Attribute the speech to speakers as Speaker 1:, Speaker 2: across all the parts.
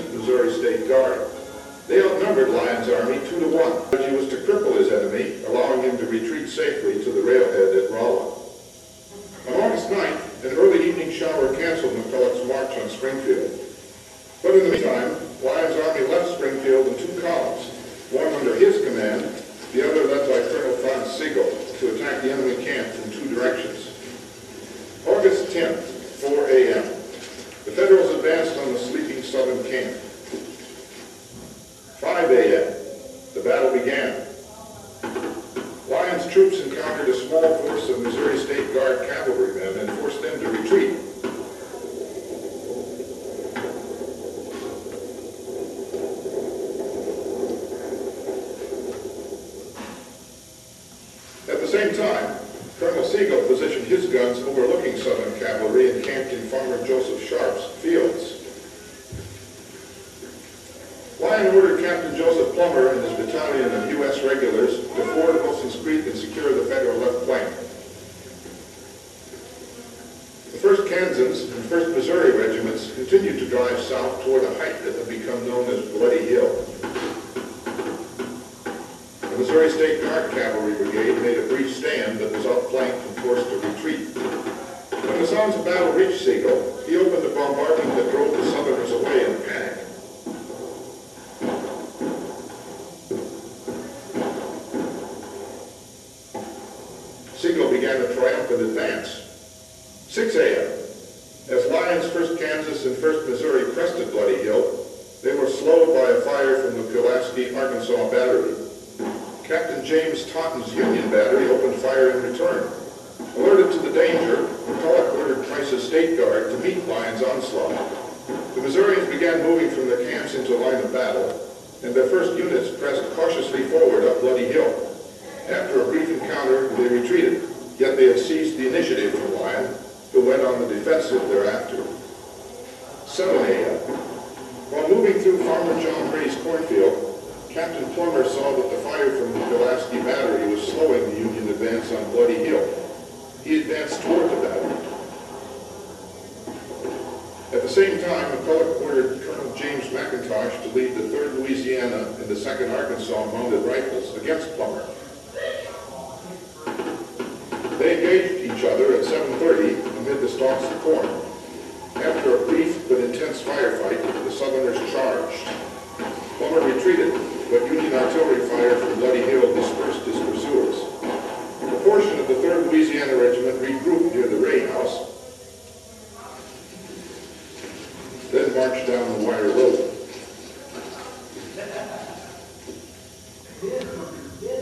Speaker 1: magnificent Missouri State Guard. They outnumbered Lyon's army 2-1. He was to cripple his enemy, allowing him to retreat safely to the railhead at Rolla. On August 9th, an early evening shower canceled McCulloch's march on Springfield. But in the meantime, Lyon's army left Springfield in 2 columns, one under his command, the other led by Colonel Franz Sigel, to attack the enemy camp from 2 directions. August 10th, 4 a.m. The Federals advanced on the sleeping southern camp. 5 a.m. The battle began. Lyon's troops encountered a small force of Missouri State Guard cavalrymen and forced them to retreat. At the same time, Colonel Sigel positioned his guns overlooking Southern cavalry encamped in Farmer Joseph Sharp's fields. Lyon ordered Captain Joseph Plummer and his battalion of U.S. regulars to ford Wilson's Creek and secure the Federal left flank. The 1st Kansas and 1st Missouri regiments continued to drive south toward a height that had become known as Bloody Hill. The Missouri State Guard Cavalry Brigade made a brief stand but was outflanked and forced to retreat. When the sounds of battle reached Sigel, he opened a bombardment that drove the Southerners away in a panic. Sigel began a triumphant advance. 6 a.m. As Lyon's 1st Kansas and 1st Missouri crested Bloody Hill, they were slowed by a fire from the Pulaski, Arkansas battery. Captain James Taughton's Union battery opened fire in return. Alerted to the danger, McCulloch ordered Price's State Guard to meet Lyon's onslaught. The Missourians began moving from their camps into line of battle, and their first units pressed cautiously forward up Bloody Hill. After a brief encounter, they retreated, yet they had seized the initiative from Lyon, who went on the defensive thereafter. 7 a.m. While moving through Farmer John Ray's cornfield, Captain Plummer saw that the fire from the Pulaski battery was slowing the Union advance on Bloody Hill. He advanced toward the battery. At the same time, McCulloch ordered Colonel James McIntosh to lead the 3rd Louisiana and the 2nd Arkansas Mounted Rifles against Plummer. They engaged each other at 7:30 amid the stalks of corn. After a brief but intense firefight, the Southerners charged. Plummer retreated, but Union artillery fire from Bloody Hill dispersed his pursuers. A portion of the 3rd Louisiana Regiment regrouped near the Ray House, then marched down the Wire Road.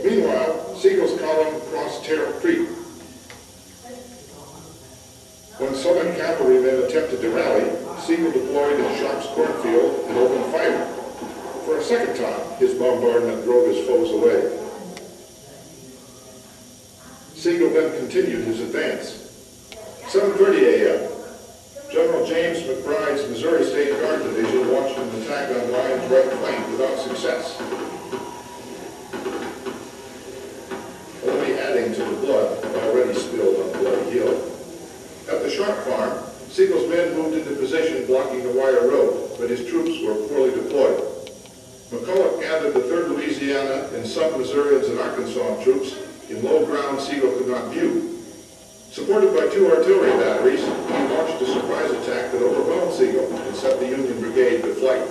Speaker 1: Meanwhile, Sigel's column crossed Terrell Creek. When Southern cavalrymen attempted to rally, Sigel deployed in Sharp's cornfield and opened fire. For a second time, his bombardment drove his foes away. Sigel then continued his advance. 7:30 a.m. General James McBride's Missouri State Guard Division launched an attack on Lyon's right flank without success, only adding to the blood already spilled on Bloody Hill. At the Sharp farm, Sigel's men moved into position blocking the Wire Road, but his troops were poorly deployed. McCulloch gathered the 3rd Louisiana and some Missourians and Arkansas troops in low ground Sigel could not view. Supported by 2 artillery batteries, he launched a surprise attack that overwhelmed Sigel and set the Union Brigade to flight.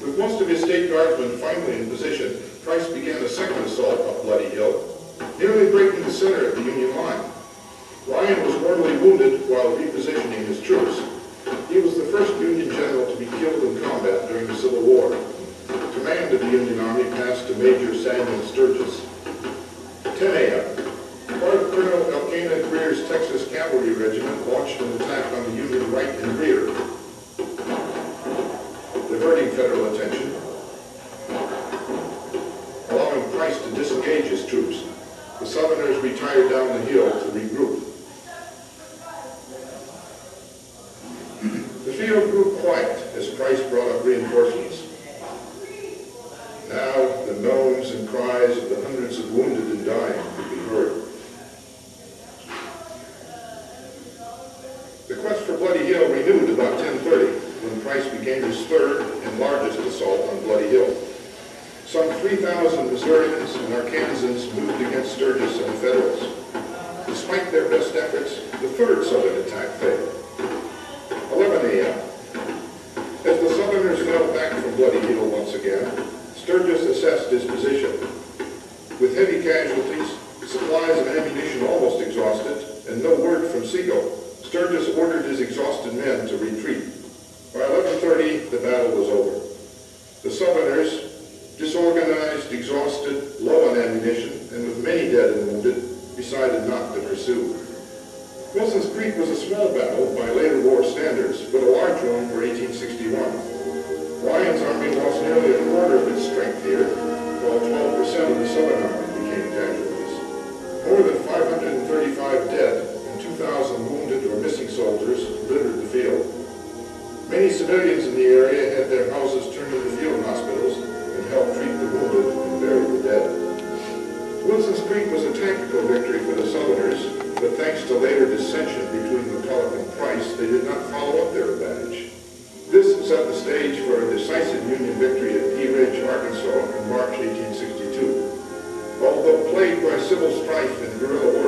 Speaker 1: With most of his State Guardsmen finally in position, Price began a second assault up Bloody Hill, nearly breaking the center of the Union line. Lyon was mortally wounded while repositioning his troops. He was the first Union general to be killed in combat during the Civil War. The command of the Union Army passed to Major Samuel Sturgis. 10 a.m. Part of Colonel Elkanah Greer's Texas Cavalry Regiment launched an attack on the Union right and rear, diverting Federal attention, allowing Price to disengage his troops. The Southerners retired down the hill to regroup. The field grew quiet as Price brought up reinforcements. reinforcements. Now the moans and cries of the hundreds of wounded and dying could be heard. The quest for Bloody Hill renewed about 10:30, when Price began his third and largest assault on Bloody Hill. Some 3,000 Missourians and Arkansans moved against Sturgis and the Federals. Despite their best efforts, the third Southern attack failed. 11 a.m. As the Southerners fell back from Bloody Hill once again, Sturgis assessed his position. With heavy casualties, supplies and ammunition almost exhausted, and no word from Sigel, Sturgis ordered his exhausted men to retreat. By 11:30, the battle was over. The Southerners, disorganized, exhausted, low on ammunition, and with many dead and wounded, decided not to pursue. Wilson's Creek was a small battle by later war standards, but a large one for 1861. Lyon's army lost nearly a quarter of its strength here, while 12% of the Southern army became casualties. More than 535 dead and 2,000 wounded or missing soldiers littered the field. Many civilians in the area had their houses turned into field hospitals and helped treat the wounded and bury the dead. Wilson's Creek was a tactical victory for the Southerners, but thanks to later dissension between McCulloch and Price, they did not follow up their advantage. This set the stage for a decisive Union victory at Pea Ridge, Arkansas in March 1862. Although plagued by civil strife and guerrilla